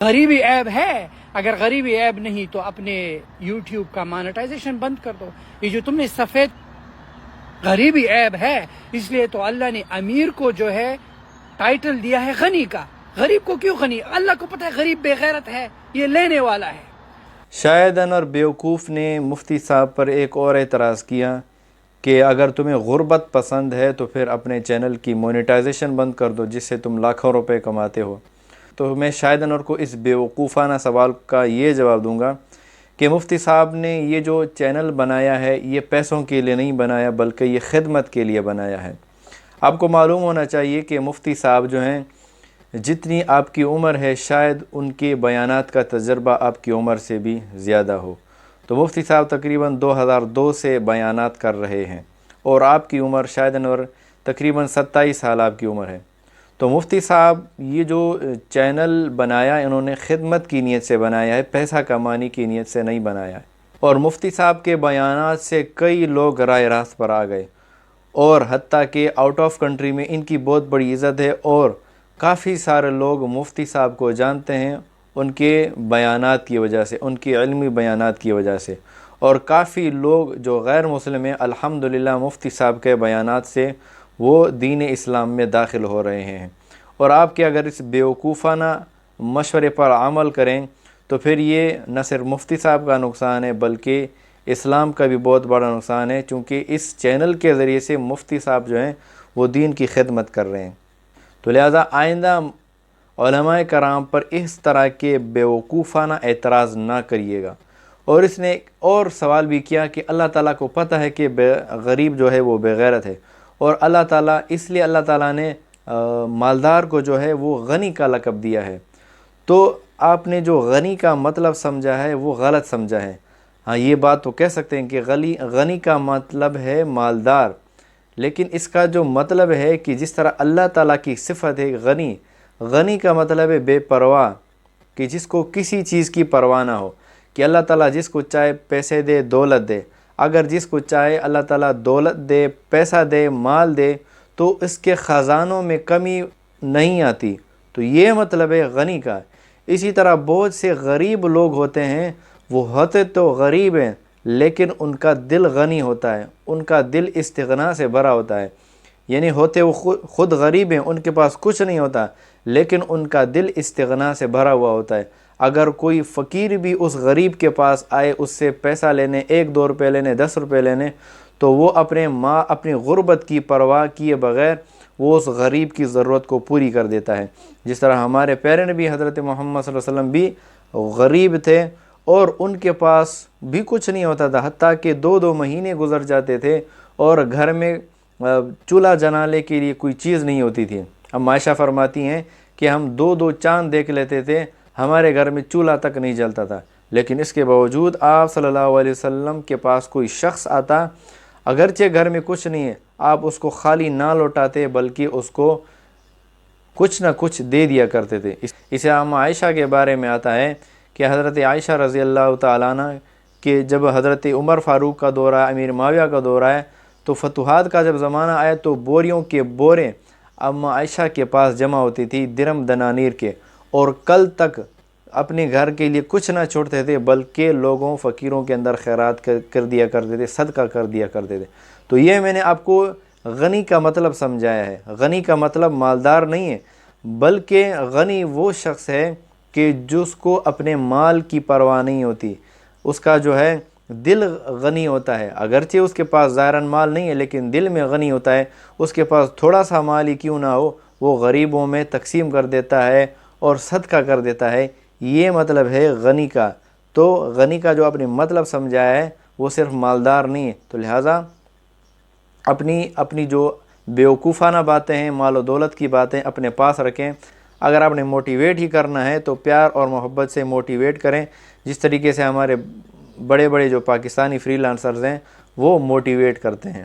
غریبی عیب ہے؟ اگر غریبی عیب نہیں تو اپنے یوٹیوب کا مانیٹائزیشن بند کر دو. یہ جو تم نے سفید غریبی عیب ہے، اس لیے تو اللہ نے امیر کو جو ہے ٹائٹل دیا ہے غنی کا. غریب کو کیوں غنی؟ اللہ کو پتہ ہے غریب بے غیرت ہے، یہ لینے والا ہے. شاید انور بیوقوف نے مفتی صاحب پر ایک اور اعتراض کیا کہ اگر تمہیں غربت پسند ہے تو پھر اپنے چینل کی مونیٹائزیشن بند کر دو جس سے تم لاکھوں روپے کماتے ہو. تو میں شاید انور کو اس بیوقوفانہ سوال کا یہ جواب دوں گا کہ مفتی صاحب نے یہ جو چینل بنایا ہے یہ پیسوں کے لیے نہیں بنایا بلکہ یہ خدمت کے لیے بنایا ہے. آپ کو معلوم ہونا چاہیے کہ مفتی صاحب جو ہیں جتنی آپ کی عمر ہے شاید ان کے بیانات کا تجربہ آپ کی عمر سے بھی زیادہ ہو. تو مفتی صاحب تقریباً 2002 سے بیانات کر رہے ہیں اور آپ کی عمر شاید انور تقریباً 27 سال آپ کی عمر ہے. تو مفتی صاحب یہ جو چینل بنایا انہوں نے خدمت کی نیت سے بنایا ہے، پیسہ کمانے کی نیت سے نہیں بنایا ہے. اور مفتی صاحب کے بیانات سے کئی لوگ راہ راست پر آ گئے اور حتیٰ کہ آؤٹ آف کنٹری میں ان کی بہت بڑی عزت ہے اور کافی سارے لوگ مفتی صاحب کو جانتے ہیں ان کے بیانات کی وجہ سے، ان کی علمی بیانات کی وجہ سے. اور کافی لوگ جو غیر مسلم ہیں الحمدللہ مفتی صاحب کے بیانات سے وہ دین اسلام میں داخل ہو رہے ہیں. اور آپ کے اگر اس بیوقوفانہ مشورے پر عمل کریں تو پھر یہ نہ صرف مفتی صاحب کا نقصان ہے بلکہ اسلام کا بھی بہت بڑا نقصان ہے، چونکہ اس چینل کے ذریعے سے مفتی صاحب جو ہیں وہ دین کی خدمت کر رہے ہیں. تو لہٰذا آئندہ علماء کرام پر اس طرح کے بیوقوفانہ اعتراض نہ کریے گا. اور اس نے ایک اور سوال بھی کیا کہ اللہ تعالیٰ کو پتہ ہے کہ غریب جو ہے وہ بے غیرت ہے اور اللہ تعالیٰ اس لیے اللہ تعالیٰ نے مالدار کو جو ہے وہ غنی کا لقب دیا ہے. تو آپ نے جو غنی کا مطلب سمجھا ہے وہ غلط سمجھا ہے. ہاں یہ بات تو کہہ سکتے ہیں کہ غنی کا مطلب ہے مالدار، لیکن اس کا جو مطلب ہے کہ جس طرح اللہ تعالیٰ کی صفت ہے غنی کا مطلب ہے بے پرواہ، کہ جس کو کسی چیز کی پرواہ نہ ہو، کہ اللہ تعالیٰ جس کو چاہے پیسے دے دولت دے. اگر جس کو چاہے اللہ تعالیٰ دولت دے پیسہ دے مال دے تو اس کے خزانوں میں کمی نہیں آتی. تو یہ مطلب ہے غنی کا. اسی طرح بہت سے غریب لوگ ہوتے ہیں، وہ ہوتے تو غریب ہیں لیکن ان کا دل غنی ہوتا ہے، ان کا دل استغنا سے بھرا ہوتا ہے. یعنی ہوتے وہ خود غریب ہیں، ان کے پاس کچھ نہیں ہوتا لیکن ان کا دل استغنا سے بھرا ہوا ہوتا ہے. اگر کوئی فقیر بھی اس غریب کے پاس آئے اس سے پیسہ لینے، 1-2 روپے لینے، 10 روپے لینے، تو وہ اپنی غربت کی پرواہ کیے بغیر وہ اس غریب کی ضرورت کو پوری کر دیتا ہے. جس طرح ہمارے پیرے نبی حضرت محمد صلی اللہ علیہ وسلم بھی غریب تھے اور ان کے پاس بھی کچھ نہیں ہوتا تھا، حتیٰ کہ 2 مہینے گزر جاتے تھے اور گھر میں چولہا جلانے کے لیے کوئی چیز نہیں ہوتی تھی. اب عائشہ فرماتی ہیں کہ ہم 2 چاند دیکھ لیتے تھے، ہمارے گھر میں چولہا تک نہیں جلتا تھا. لیکن اس کے باوجود آپ صلی اللہ علیہ وسلم کے پاس کوئی شخص آتا، اگرچہ گھر میں کچھ نہیں ہے، آپ اس کو خالی نہ لوٹاتے بلکہ اس کو کچھ نہ کچھ دے دیا کرتے تھے. اسے ہم عائشہ کے بارے میں آتا ہے کہ حضرت عائشہ رضی اللہ تعالیٰ عنہ کہ جب حضرت عمر فاروق کا دور آیا، امیر معاویہ کا دور آیا، تو فتوحات کا جب زمانہ آیا تو بوریوں کے بورے اما عائشہ کے پاس جمع ہوتی تھی درم دنانیر کے، اور کل تک اپنے گھر کے لیے کچھ نہ چھوڑتے تھے بلکہ لوگوں فقیروں کے اندر خیرات کر دیا کرتے تھے، صدقہ کر دیا کرتے تھے. تو یہ میں نے آپ کو غنی کا مطلب سمجھایا ہے. غنی کا مطلب مالدار نہیں ہے بلکہ غنی وہ شخص ہے کہ جس کو اپنے مال کی پرواہ نہیں ہوتی، اس کا جو ہے دل غنی ہوتا ہے. اگرچہ اس کے پاس ظاہراً مال نہیں ہے لیکن دل میں غنی ہوتا ہے. اس کے پاس تھوڑا سا مال ہی کیوں نہ ہو وہ غریبوں میں تقسیم کر دیتا ہے اور صدقہ کر دیتا ہے. یہ مطلب ہے غنی کا. تو غنی کا جو اپنے مطلب سمجھایا ہے وہ صرف مالدار نہیں ہے. تو لہٰذا اپنی جو بیوقوفانہ باتیں ہیں، مال و دولت کی باتیں اپنے پاس رکھیں. اگر آپ نے موٹیویٹ ہی کرنا ہے تو پیار اور محبت سے موٹیویٹ کریں، جس طریقے سے ہمارے بڑے بڑے جو پاکستانی فری لانسرز ہیں وہ موٹیویٹ کرتے ہیں.